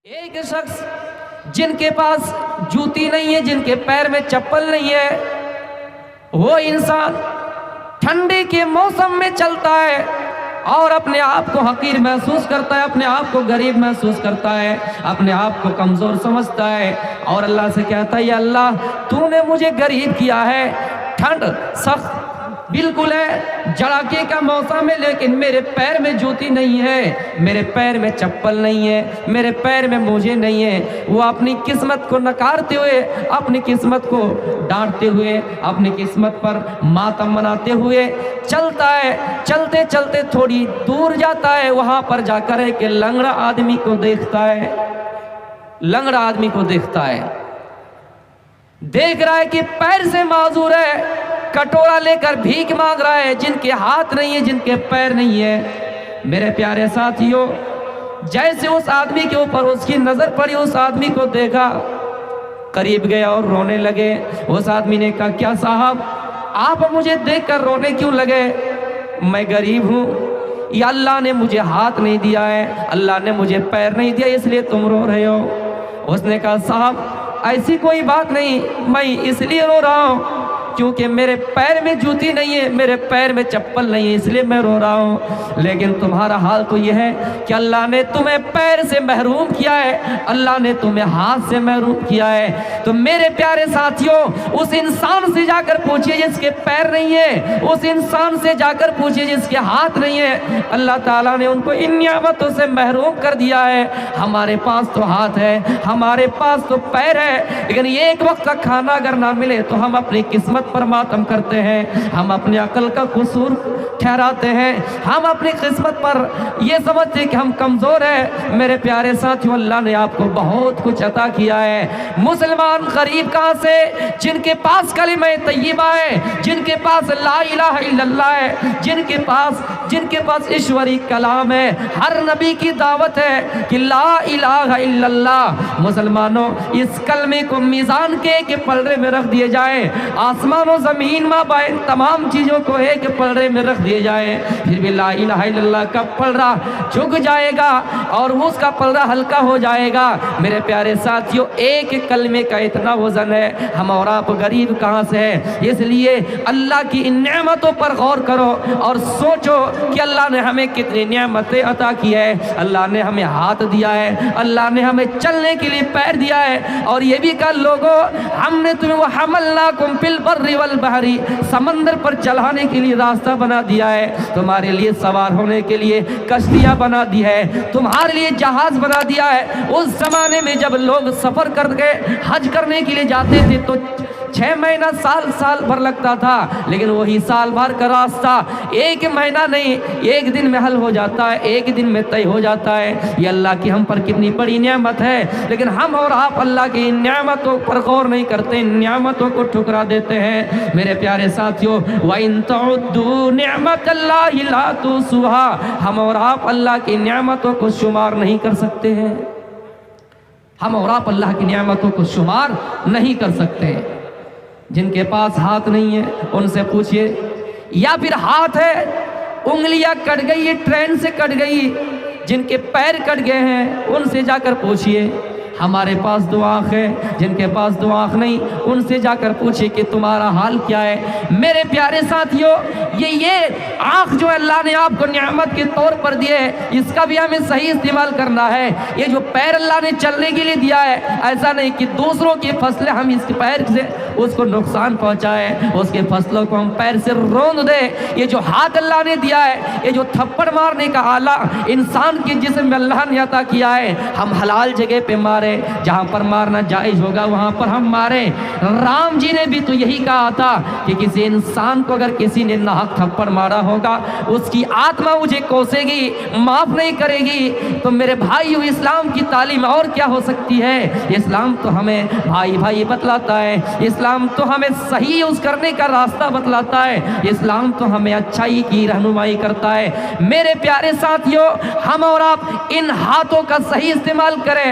ایک شخص جن کے پاس جوتی نہیں ہے، جن کے پیر میں چپل نہیں ہے، وہ انسان ٹھنڈی کے موسم میں چلتا ہے اور اپنے آپ کو حقیر محسوس کرتا ہے، اپنے آپ کو غریب محسوس کرتا ہے، اپنے آپ کو کمزور سمجھتا ہے اور اللہ سے کہتا ہے یا اللہ تو نے مجھے غریب کیا ہے، ٹھنڈ سخت بالکل ہے، جڑاکے کا موسم ہے، لیکن میرے پیر میں جوتی نہیں ہے، میرے پیر میں چپل نہیں ہے، میرے پیر میں موزے نہیں ہے۔ وہ اپنی قسمت کو نکارتے ہوئے، اپنی قسمت کو ڈانٹتے ہوئے، اپنی قسمت پر ماتم مناتے ہوئے چلتا ہے۔ چلتے چلتے تھوڑی دور جاتا ہے، وہاں پر جا کر ایک لنگڑا آدمی کو دیکھتا ہے، لنگڑا آدمی کو دیکھتا ہے، دیکھ رہا ہے کہ پیر سے معذور ہے، کٹورا لے کر بھیک مانگ رہا ہے، جن کے ہاتھ نہیں ہے، جن کے پیر نہیں ہے۔ میرے پیارے ساتھیوں، جیسے اس آدمی کے اوپر اس کی نظر پڑی، اس آدمی کو دیکھا، قریب گیا اور رونے لگے۔ اس آدمی نے کہا کیا صاحب آپ مجھے دیکھ کر رونے کیوں لگے؟ میں غریب ہوں، یا اللہ نے مجھے ہاتھ نہیں دیا ہے، اللہ نے مجھے پیر نہیں دیا، اس لیے تم رو رہے ہو؟ اس نے کہا صاحب ایسی کوئی بات نہیں، میں اس لیے رو رہا ہوں کیونکہ میرے پیر میں جوتی نہیں ہے، میرے پیر میں چپل نہیں ہے، اس لیے میں رو رہا ہوں۔ لیکن تمہارا حال تو یہ ہے کہ اللہ نے تمہیں پیر سے محروم کیا ہے، اللہ نے تمہیں ہاتھ سے محروم کیا ہے۔ تو میرے پیارے ساتھیوں، اس انسان سے جا کر پوچھئے جس کے پیر نہیں ہے، اس انسان سے جا کر پوچھئے جس کے ہاتھ نہیں ہے، اللہ تعالیٰ نے ان کو ان نعمتوں سے محروم کر دیا ہے۔ ہمارے پاس تو ہاتھ ہے، ہمارے پاس تو پیر ہے، لیکن ایک وقت کا کھانا اگر نہ ملے تو ہم اپنی قسمت پر ماتم کرتے ہیں، ہم اپنی عقل کا قصور ٹھہراتے ہیں، ہم اپنی قسمت پر یہ سمجھتے ہیں کہ ہم کمزور ہیں۔ میرے پیارے ساتھیوں، اللہ نے آپ کو بہت کچھ عطا کیا ہے۔ مسلمان غریب کہاں سے؟ جن کے پاس کلمہ طیبہ ہے، جن کے پاس لا الہ الا اللہ ہے، جن کے پاس ایشوری کلام ہے، ہر نبی کی دعوت ہے کہ لا الہ الا اللہ۔ مسلمانوں، اس کلمے کو میزان کے پلڑے میں رکھ دیے جائیں، آسمان و زمین مابین تمام چیزوں کو ایک پلڑے میں رکھ دیے جائیں، پھر بھی لا الہ الا اللہ کا پلڑا جھک جائے گا اور اس کا پلڑا ہلکا ہو جائے گا۔ میرے پیارے ساتھیوں، ایک کلمے کا اتنا وزن ہے، ہم اور آپ غریب کہاں سے ہیں؟ اس لیے اللہ کی ان نعمتوں پر غور کرو اور سوچو کہ اللہ نے ہمیں کتنی نعمتیں عطا کی ہے۔ اللہ نے ہمیں ہاتھ دیا ہے، اللہ نے ہمیں چلنے کے لیے پیر دیا ہے، اور یہ بھی کہا لوگوں ہم نے تمہیں وَحَمَلْنَاكُمْ فِي الْبَرِّ وَالْبَحْرِ، سمندر پر چلانے کے لیے راستہ بنا دیا ہے، تمہارے لیے سوار ہونے کے لیے کشتیاں بنا دی ہے، تمہارے لیے جہاز بنا دیا ہے۔ اس زمانے میں جب لوگ سفر کر کے حج کرنے کے لیے جاتے تھے تو 6 مہینہ سال بھر لگتا تھا، لیکن وہی سال بھر کا راستہ ایک مہینہ نہیں، ایک دن میں حل ہو جاتا ہے، ایک دن میں طے ہو جاتا ہے۔ یہ اللہ کی ہم پر کتنی بڑی نعمت ہے، لیکن ہم اور آپ اللہ کی ان نعمتوں پر غور نہیں کرتے، ان نعمتوں کو ٹھکرا دیتے ہیں۔ میرے پیارے ساتھیوں، وَإِن تَعُدُّوا نِعْمَةَ اللَّهِ لَا تُحْصُوهَا، ہم اور آپ اللہ کی نعمتوں کو شمار نہیں کر سکتے ہیں، ہم اور آپ اللہ کی نعمتوں کو شمار نہیں کر سکتے۔ جن کے پاس ہاتھ نہیں ہے ان سے پوچھئے، یا پھر ہاتھ ہے انگلیاں کٹ گئی، ٹرین سے کٹ گئی، جن کے پیر کٹ گئے ہیں ان سے جا کر پوچھئے۔ ہمارے پاس دو آنکھ ہے، جن کے پاس دو آنکھ نہیں ان سے جا کر پوچھے کہ تمہارا حال کیا ہے۔ میرے پیارے ساتھیوں، یہ آنکھ جو اللہ نے آپ کو نعمت کے طور پر دی ہے، اس کا بھی ہمیں صحیح استعمال کرنا ہے۔ یہ جو پیر اللہ نے چلنے کے لیے دیا ہے، ایسا نہیں کہ دوسروں کی فصلیں ہم اس پیر سے اس کو نقصان پہنچائے، اس کے فصلوں کو ہم پیر سے روند دے۔ یہ جو ہاتھ اللہ نے دیا ہے، یہ جو تھپڑ مارنے کا آلہ انسان کے جسم میں اللہ نے عطا کیا ہے، ہم حلال جگہ پہ مارے، جہاں پر مارنا جائز ہوگا وہاں پر ہم مارے۔ رام جی نے بھی تو یہی کہا تھا کہ کسی انسان کو اگر کسی نے ناحق تھپڑ مارا ہوگا، اس کی آتما مجھے کوسے گی، معاف نہیں کرے گی۔ تو میرے بھائیو، اسلام کی تعلیم اور کیا ہو سکتی ہے؟ اسلام تو ہمیں بھائی بھائی بتلاتا ہے، اسلام تو ہمیں صحیح یوز کرنے کا راستہ بتلاتا ہے، اسلام تو ہمیں اچھائی کی رہنمائی کرتا ہے۔ میرے پیارے ساتھیوں، ہم اور آپ ان ہاتھوں کا صحیح استعمال کریں،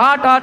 8-8,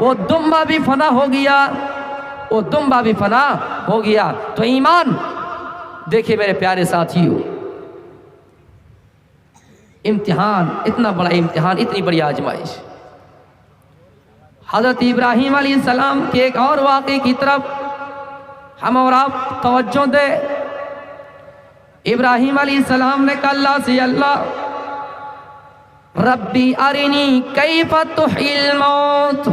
وہ دمبا بھی فنا ہو گیا، وہ دمبا بھی فنا ہو گیا۔ تو ایمان دیکھیں میرے پیارے ساتھیوں، امتحان، اتنا بڑا امتحان، اتنی بڑی آزمائش۔ حضرت ابراہیم علیہ السلام کے ایک اور واقعے کی طرف ہم اور آپ توجہ دیں۔ ابراہیم علیہ السلام نے کہا اللہ سے، اللہ ربی ارنی کیف تحیی الموت،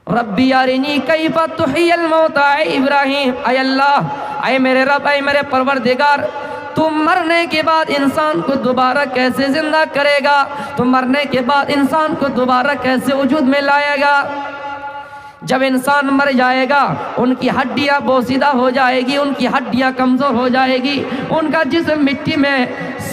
ربی ارنی کیف تحیی الموت۔ اے ابراہیم، اے اللہ، اے میرے رب، اے میرے پروردگار، تم مرنے کے بعد انسان کو دوبارہ کیسے زندہ کرے گا؟ تم مرنے کے بعد انسان کو دوبارہ کیسے وجود میں لائے گا؟ جب انسان مر جائے گا ان کی ہڈیاں بوسیدہ ہو جائے گی، ان کی ہڈیاں کمزور ہو جائے گی، ان کا جسم مٹی میں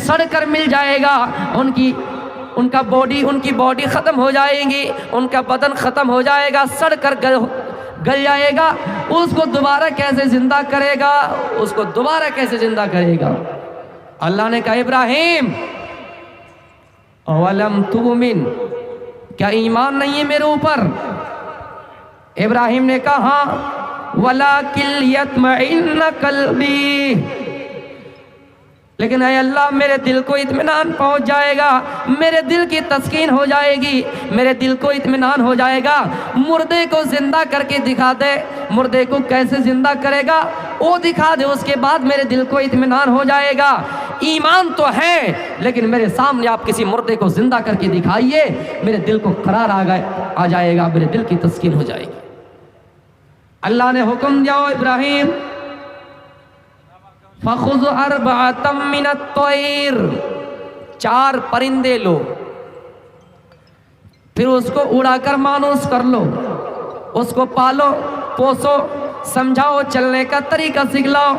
سڑ کر مل جائے گا، ان کی باڈی ختم ہو جائے گی، ان کا بدن ختم ہو جائے گا، سڑ کر گل جائے گا۔ اس کو دوبارہ کیسے زندہ کرے گا؟ اس کو دوبارہ کیسے زندہ کرے گا؟ اللہ نے کہا ابراہیم اولم تؤمن، کیا ایمان نہیں ہے میرے اوپر؟ ابراہیم نے کہا ہاں، وَلَكِنْ لِيَطْمَئِنَّ قَلْبِي، لیکن اے اللہ میرے دل کو اطمینان پہنچ جائے گا، میرے دل کی تسکین ہو جائے گی، میرے دل کو اطمینان ہو جائے گا۔ مردے کو زندہ کر کے دکھا دے، مردے کو کیسے زندہ کرے گا وہ دکھا دے، اس کے بعد میرے دل کو اطمینان ہو جائے گا۔ ایمان تو ہے لیکن میرے سامنے آپ کسی مردے کو زندہ کر کے دکھائیے، میرے دل کو قرار آ جائے گا، میرے دل کی تسکین ہو جائے گی۔ اللہ نے حکم دیا ابراہیم فَخُذْ أَرْبَعَةً مِّنَ الطَّيْرِ، 4 پرندے لو، پھر اس کو اڑا کر مانوس کر لو، اس کو پالو پوسو، سمجھاؤ، چلنے کا طریقہ سکھلاؤ۔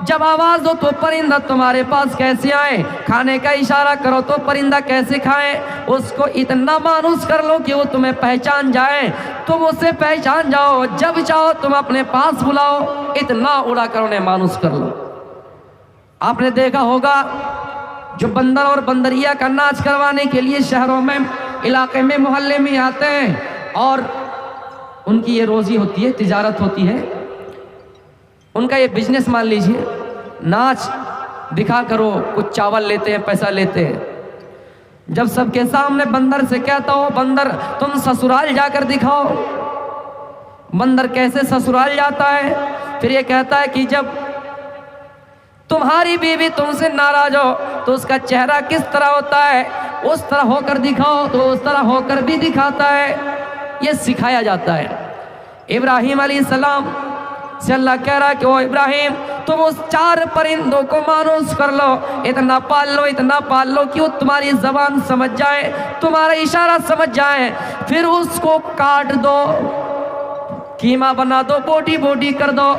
جب آواز دو تو پرندہ تمہارے پاس کیسے آئے، کھانے کا اشارہ کرو تو پرندہ کیسے کھائیں، اس کو اتنا مانوس کر لو کہ وہ تمہیں پہچان جائیں، تم اسے پہچان جاؤ، جب چاہو تم اپنے پاس بلاؤ، اتنا اڑا کر انہیں مانوس کر لو۔ آپ نے دیکھا ہوگا جو بندر اور بندریا کا ناچ کروانے کے لیے شہروں میں، علاقے میں، محلے میں آتے ہیں، اور ان کی یہ روزی ہوتی ہے، تجارت ہوتی ہے، ان کا یہ بزنس مان لیجئے، ناچ دکھا کرو کچھ چاول لیتے ہیں، پیسہ لیتے ہیں۔ جب سب کے سامنے بندر سے کہتا ہو بندر تم سسرال جا کر دکھاؤ، بندر کیسے سسرال جاتا ہے؟ پھر یہ کہتا ہے کہ جب تمہاری بیوی تم سے ناراض ہو تو اس کا چہرہ کس طرح ہوتا ہے، اس طرح ہو کر دکھاؤ، تو اس طرح ہو کر بھی دکھاتا ہے۔ یہ سکھایا جاتا ہے۔ ابراہیم علیہ السلام سے اللہ کہہ رہا ہے کہ او ابراہیم تم اس 4 پرندوں کو مانوس کر لو، اتنا پال لو، اتنا پال لو کہ وہ تمہاری زبان سمجھ جائیں، تمہارا اشارہ سمجھ جائیں، پھر اس کو کاٹ دو، قیمہ بنا دو، بوٹی بوٹی کر دو،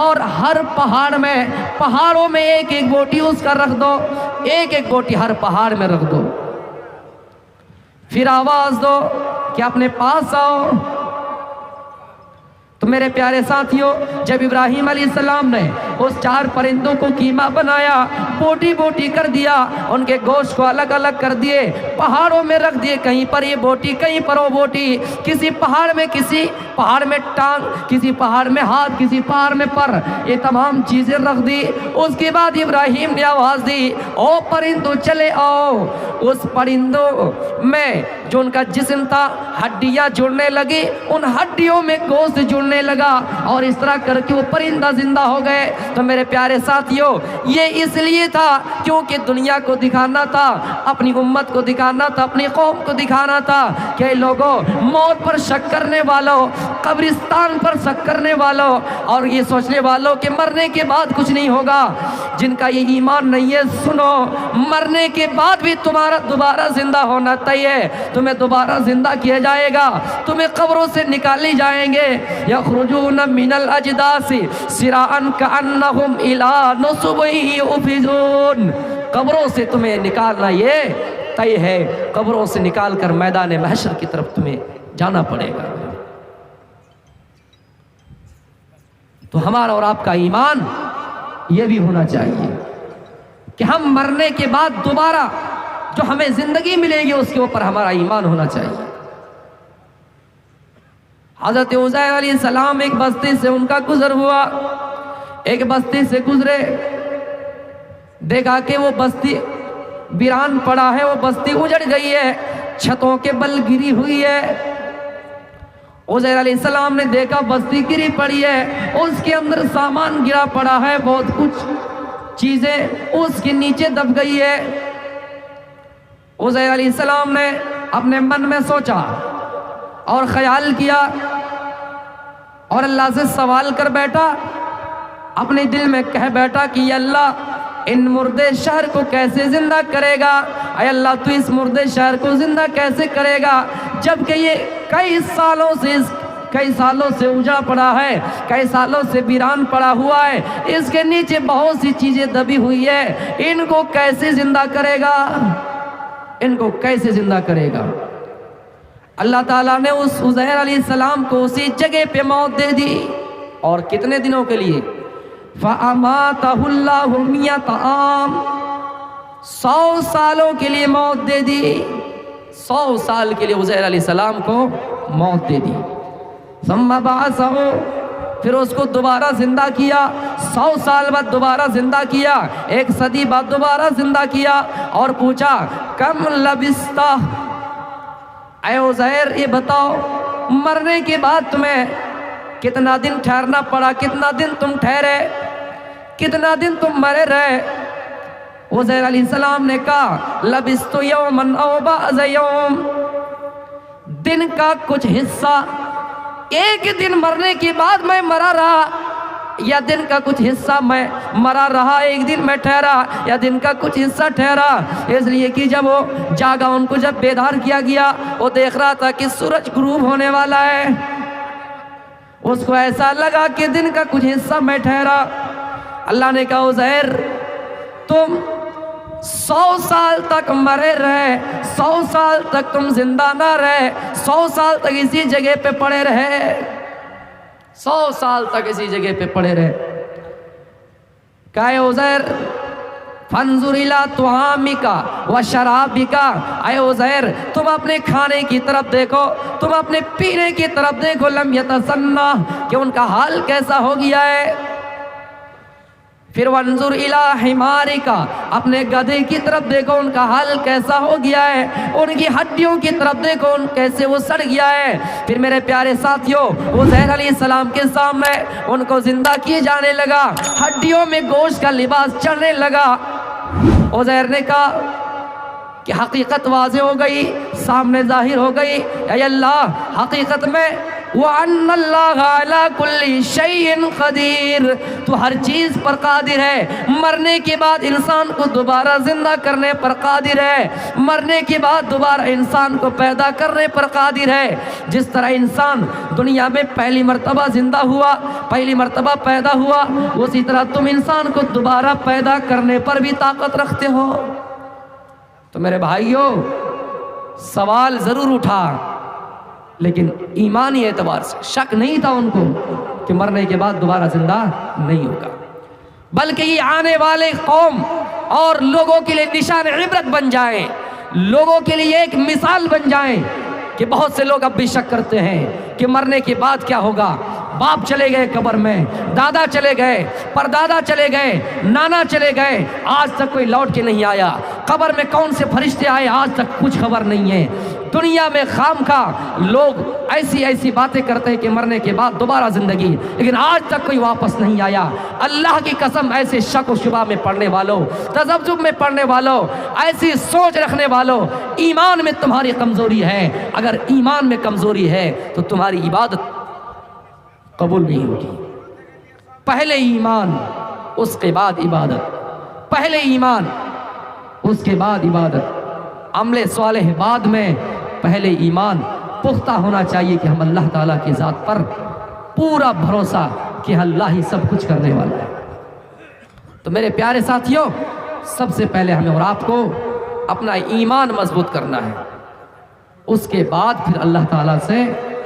اور ہر پہاڑوں میں ایک ایک بوٹی اس کا رکھ دو، ایک ایک بوٹی ہر پہاڑ میں رکھ دو، پھر آواز دو کہ اپنے پاس آؤ۔ تو میرے پیارے ساتھیوں، جب ابراہیم علیہ السلام نے اس 4 پرندوں کو قیمہ بنایا، بوٹی بوٹی کر دیا، ان کے گوشت کو الگ الگ کر دیے، پہاڑوں میں رکھ دیے، کہیں پر یہ بوٹی، کہیں پر وہ بوٹی، کسی پہاڑ میں ٹانگ، کسی پہاڑ میں ہاتھ، کسی پہاڑ میں پر، یہ تمام چیزیں رکھ دی۔ اس کے بعد ابراہیم نے آواز دی او پرندوں چلے آؤ۔ اس پرندوں میں جو ان کا جسم تھا، ہڈیاں جڑنے لگی، ان ہڈیوں میں گوشت جڑنے لگا، اور اس طرح کر کے وہ پرندہ زندہ ہو گئے۔ تو میرے پیارے ساتھیوں، یہ اس لیے تھا کیونکہ دنیا کو دکھانا تھا، اپنی امت کو دکھانا تھا، اپنی قوم کو دکھانا تھا کہ لوگوں، موت پر شک کرنے والوں، قبرستان پر شک کرنے والوں، اور یہ سوچنے والوں کہ مرنے کے بعد کچھ نہیں ہوگا، جن کا یہ ایمان نہیں ہے، سنو، مرنے کے بعد بھی تمہارا دوبارہ زندہ ہونا چاہیے، تمہیں دوبارہ زندہ کیا جائے گا، تمہیں قبروں سے نکالی جائیں گے، یخرجون من الاجداث سراعا کانہم الی نصب یوفضون، قبروں سے تمہیں نکالنا یہ طے ہے، قبروں سے نکال کر میدان محشر کی طرف تمہیں جانا پڑے گا۔ تو ہمارا اور آپ کا ایمان یہ بھی ہونا چاہیے کہ ہم مرنے کے بعد دوبارہ جو ہمیں زندگی ملے گی اس کے اوپر ہمارا ایمان ہونا چاہیے۔ حضرت عزیر علیہ السلام ایک بستی سے ان کا گزر ہوا، ایک بستی سے گزرے، دیکھا کہ وہ بستی ویران پڑا ہے، وہ بستی اجڑ گئی ہے، چھتوں کے بل گری ہوئی ہے۔ عزیر علیہ السلام نے دیکھا بستی گری پڑی ہے، اس کے اندر سامان گرا پڑا ہے، بہت کچھ چیزیں اس کے نیچے دب گئی ہے۔ عزیر علیہ السلام نے اپنے من میں سوچا اور خیال کیا اور اللہ سے سوال کر بیٹھا، اپنے دل میں کہہ بیٹھا کہ یا اللہ ان مردے شہر کو کیسے زندہ کرے گا، اے اللہ تو اس مردے شہر کو زندہ کیسے کرے گا، جبکہ یہ کئی سالوں سے اجڑا پڑا ہے، کئی سالوں سے ویران پڑا ہوا ہے، اس کے نیچے بہت سی چیزیں دبی ہوئی ہے، ان کو کیسے زندہ کرے گا، ان کو کیسے زندہ کرے گا۔ اللہ تعالیٰ نے اس عزیر علیہ السلام کو اسی جگہ پہ موت دے دی، اور کتنے دنوں کے لیے؟ فَأَمَاتَهُ اللَّهُ مِئَةَ عَامٍ، 100 سالوں کے لیے موت دے دی، 100 سال کے لیے عزیر علیہ السلام کو موت دے دی۔ ثُمَّ بَعَثَهُ، پھر اس کو دوبارہ زندہ کیا، 100 سال بعد دوبارہ زندہ کیا، 1 صدی بعد دوبارہ زندہ کیا، اور پوچھا کم لبثت، اے عزیر یہ بتاؤ مرنے کے بعد تمہیں کتنا دن ٹھہرنا پڑا، کتنا دن تم ٹھہرے، کتنا دن تم مرے رہے؟ عزیر علیہ السلام نے کہا لبثت یومن او بعض یوم، دن کا کچھ حصہ، ایک دن مرنے کے بعد میں مرا رہا، یا دن کا کچھ حصہ میں مرا رہا، ایک دن میں ٹھہرا، یا دن کا کچھ حصہ ٹھہرا۔ اس لیے کہ جب وہ جاگا، ان کو جب بیدار کیا گیا، وہ دیکھ رہا تھا کہ سورج غروب ہونے والا ہے، اس کو ایسا لگا کہ دن کا کچھ حصہ میں ٹھہرا۔ اللہ نے کہا عزیر تم 100 سال تک مرے رہے، 100 سال تک تم زندہ نہ رہے، 100 سال تک اسی جگہ پہ پڑے رہے، 100 سال تک اسی جگہ پہ پڑے رہے۔ کہا عزیر فانظر الی طعامک و شرابک، اے عزیر تم اپنے کھانے کی طرف دیکھو، تم اپنے پینے کی طرف دیکھو، لم یتسنہ، کہ ان کا حال کیسا ہو گیا ہے۔ پھر وانظر الی حمارک، اپنے گدھے کی طرف دیکھو، ان کا حال کیسا ہو گیا ہے، ان کی ہڈیوں کی طرف دیکھو، ان کیسے وہ سڑ گیا ہے۔ پھر میرے پیارے ساتھیوں عزیر علیہ السلام کے سامنے ان کو زندہ کیے جانے لگا، ہڈیوں میں گوشت کا لباس چڑھنے لگا۔ عزیر نے کہا کہ حقیقت واضح ہو گئی، سامنے ظاہر ہو گئی، اے اللہ حقیقت میں وَأَنَّ اللَّهَ عَلَىٰ كُلِّ شَيْءٍ قَدِيرٌ، تو ہر چیز پر قادر ہے، مرنے کے بعد انسان کو دوبارہ زندہ کرنے پر قادر ہے، مرنے کے بعد دوبارہ انسان کو پیدا کرنے پر قادر ہے۔ جس طرح انسان دنیا میں پہلی مرتبہ زندہ ہوا، پہلی مرتبہ پیدا ہوا، اسی طرح تم انسان کو دوبارہ پیدا کرنے پر بھی طاقت رکھتے ہو۔ تو میرے بھائیوں سوال ضرور اٹھا، لیکن ایمانی اعتبار سے شک نہیں تھا ان کو کہ مرنے کے بعد دوبارہ زندہ نہیں ہوگا، بلکہ یہ آنے والے قوم اور لوگوں کے لیے نشان عبرت بن جائیں، لوگوں کے لیے ایک مثال بن جائیں کہ بہت سے لوگ اب بھی شک کرتے ہیں کہ مرنے کے بعد کیا ہوگا۔ باپ چلے گئے قبر میں، دادا چلے گئے، پردادا چلے گئے، نانا چلے گئے، آج تک کوئی لوٹ کے نہیں آیا۔ قبر میں کون سے فرشتے آئے آج تک کچھ خبر نہیں ہے۔ دنیا میں خامخواہ لوگ ایسی باتیں کرتے ہیں کہ مرنے کے بعد دوبارہ زندگی، لیکن آج تک کوئی واپس نہیں آیا۔ اللہ کی قسم ایسے شک و شبہ میں پڑھنے والوں، تذبذب میں پڑھنے والوں، ایسی سوچ رکھنے والوں، ایمان میں تمہاری کمزوری ہے۔ اگر ایمان میں کمزوری ہے تو تمہاری عبادت قبول نہیں ہوگی۔ پہلے ایمان اس کے بعد عبادت، پہلے ایمان اس کے بعد عبادت، عمل صالح بعد میں، پہلے ایمان پختہ ہونا چاہیے کہ ہم اللہ تعالیٰ کی ذات پر پورا بھروسہ کہ اللہ ہی سب کچھ کرنے والا ہے۔ تو میرے پیارے ساتھیوں سب سے پہلے ہمیں اور آپ کو اپنا ایمان مضبوط کرنا ہے، اس کے بعد پھر اللہ تعالیٰ سے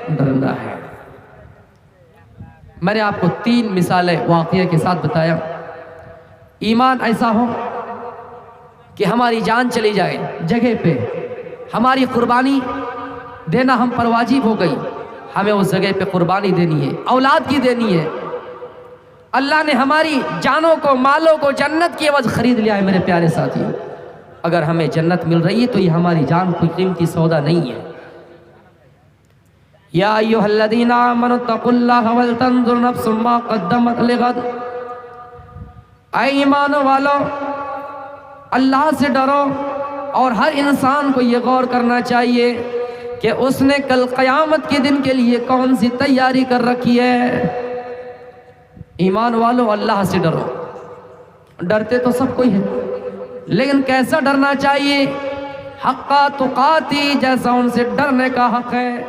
ڈرنا ہے۔ میں نے آپ کو 3 مثالیں واقعے کے ساتھ بتایا۔ ایمان ایسا ہو کہ ہماری جان چلی جائے جگہ پہ، ہماری قربانی دینا ہم پر واجب ہو گئی، ہمیں اس جگہ پہ قربانی دینی ہے، اولاد کی دینی ہے۔ اللہ نے ہماری جانوں کو، مالوں کو جنت کی عوض خرید لیا ہے میرے پیارے ساتھیوں۔ اگر ہمیں جنت مل رہی ہے تو یہ ہماری جان کوئی قیمتی سودا نہیں ہے۔ یا ایھا الذین آمنوا اتقوا اللہ ولتنظر نفس ما قدمت لغد، اے ایمان والو اللہ سے ڈرو، اور ہر انسان کو یہ غور کرنا چاہیے کہ اس نے کل قیامت کے دن کے لیے کون سی تیاری کر رکھی ہے۔ ایمان والو اللہ سے ڈرو، ڈرتے تو سب کوئی ہے لیکن کیسا ڈرنا چاہیے؟ حق تقاتی، جیسا ان سے ڈرنے کا حق ہے۔